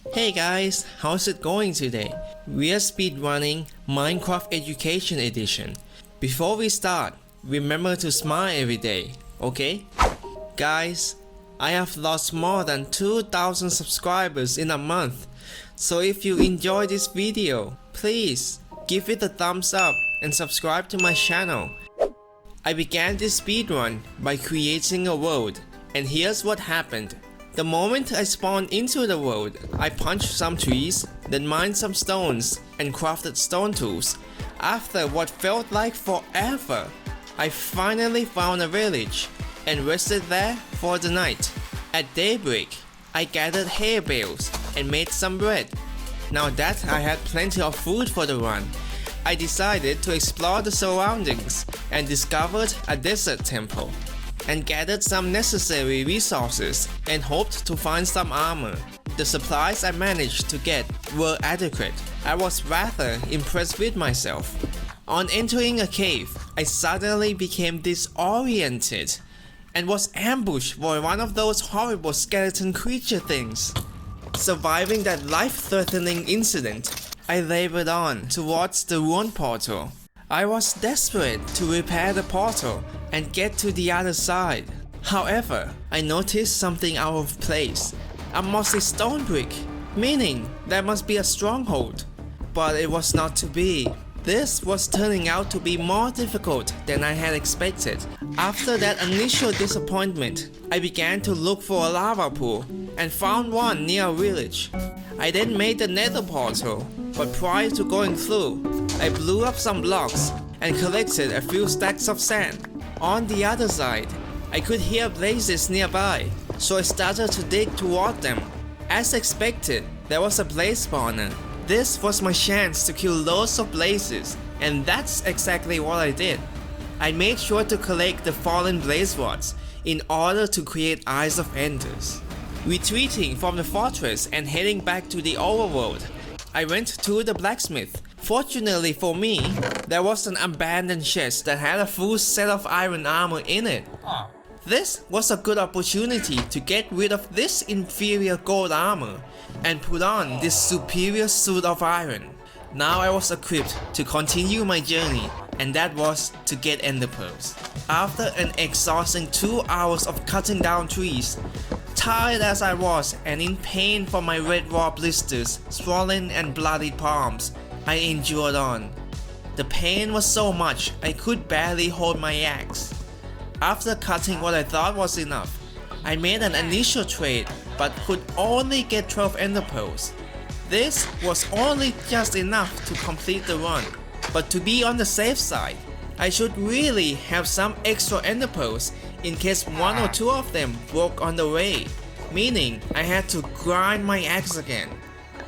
Hey guys, how's it going today? We are speedrunning Minecraft Education Edition. Before we start, remember to smile every day, okay? Guys, I have lost more than 2,000 subscribers in a month. So if you enjoy this video, please give it a thumbs up and subscribe to my channel. I began this speedrun by creating a world, and here's what happened. The moment I spawned into the world, I punched some trees, then mined some stones and crafted stone tools. After what felt like forever, I finally found a village and rested there for the night. At daybreak, I gathered hay bales and made some bread. Now that I had plenty of food for the run, I decided to explore the surroundings and discovered a desert temple, and gathered some necessary resources and hoped to find some armor. The supplies I managed to get were adequate. I was rather impressed with myself. On entering a cave, I suddenly became disoriented and was ambushed by one of those horrible skeleton creature things. Surviving that life-threatening incident, I labored on towards the ruin portal. I was desperate to repair the portal and get to the other side. However, I noticed something out of place. A mossy stone brick, meaning there must be a stronghold. But it was not to be. This was turning out to be more difficult than I had expected. After that initial disappointment, I began to look for a lava pool and found one near a village. I then made the nether portal, but prior to going through, I blew up some blocks and collected a few stacks of sand. On the other side, I could hear blazes nearby, so I started to dig toward them. As expected, there was a blaze spawner. This was my chance to kill loads of blazes, and that's exactly what I did. I made sure to collect the fallen blaze rods in order to create Eyes of Enders. Retreating from the fortress and heading back to the overworld, I went to the blacksmith. Fortunately for me, there was an abandoned chest that had a full set of iron armor in it. This was a good opportunity to get rid of this inferior gold armor and put on this superior suit of iron. Now I was equipped to continue my journey, and that was to get ender pearls. After an exhausting 2 hours of cutting down trees, tired as I was and in pain from my red raw blisters, swollen and bloodied palms, I endured on. The pain was so much I could barely hold my axe. After cutting what I thought was enough, I made an initial trade but could only get 12 ender pearls. This was only just enough to complete the run, but to be on the safe side, I should really have some extra ender pearls in case 1 or 2 of them broke on the way, meaning I had to grind my axe again.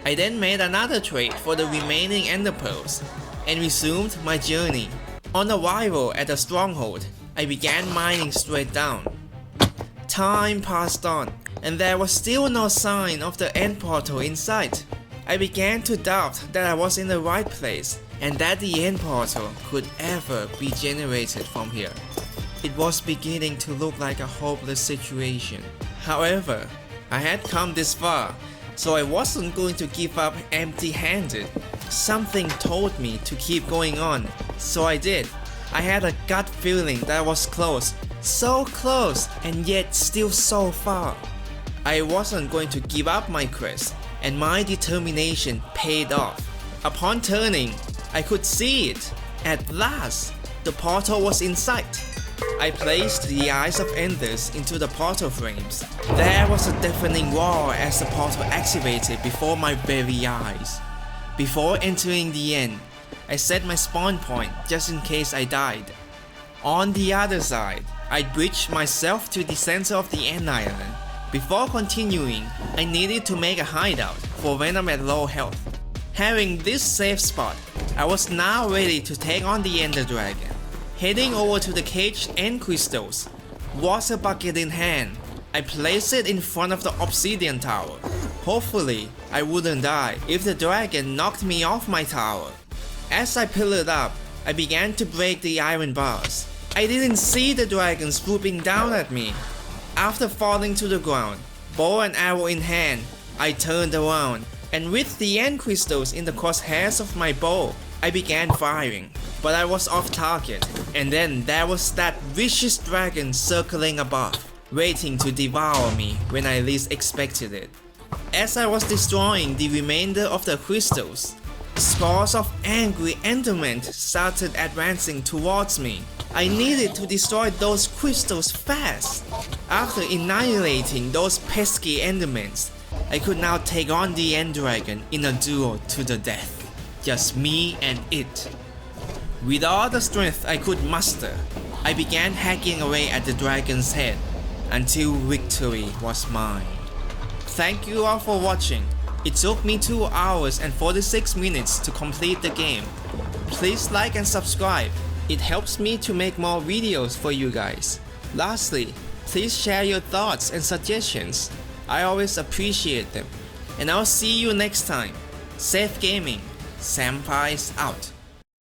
I then made another trade for the remaining ender pearls and resumed my journey. On arrival at the Stronghold, I began mining straight down. Time passed on, and there was still no sign of the end portal in sight. I began to doubt that I was in the right place and that the end portal could ever be generated from here. It was beginning to look like a hopeless situation. However, I had come this far, so I wasn't going to give up empty-handed. Something told me to keep going on, so I did. I had a gut feeling that I was close, so close and yet still so far. I wasn't going to give up my quest, and my determination paid off. Upon turning, I could see it. At last, the portal was in sight. I placed the Eyes of Enders into the portal frames. There was a deafening roar as the portal activated before my very eyes. Before entering the end, I set my spawn point just in case I died. On the other side, I bridged myself to the center of the end island. Before continuing, I needed to make a hideout for when I'm at low health. Having this safe spot, I was now ready to take on the Ender Dragon. Heading over to the caged end crystals, water bucket in hand, I placed it in front of the obsidian tower. Hopefully, I wouldn't die if the dragon knocked me off my tower. As I pillared up, I began to break the iron bars. I didn't see the dragon swooping down at me. After falling to the ground, bow and arrow in hand, I turned around, and with the end crystals in the crosshairs of my bow, I began firing, but I was off target, and then there was that vicious dragon circling above, waiting to devour me when I least expected it. As I was destroying the remainder of the crystals, scores of angry endermen started advancing towards me. I needed to destroy those crystals fast. After annihilating those pesky endermen, I could now take on the end dragon in a duel to the death. Just me and it. With all the strength I could muster, I began hacking away at the dragon's head until victory was mine. Thank you all for watching. It took me 2 hours and 46 minutes to complete the game. Please like and subscribe. It helps me to make more videos for you guys. Lastly, please share your thoughts and suggestions. I always appreciate them. And I'll see you next time. Safe gaming. Senpai's out.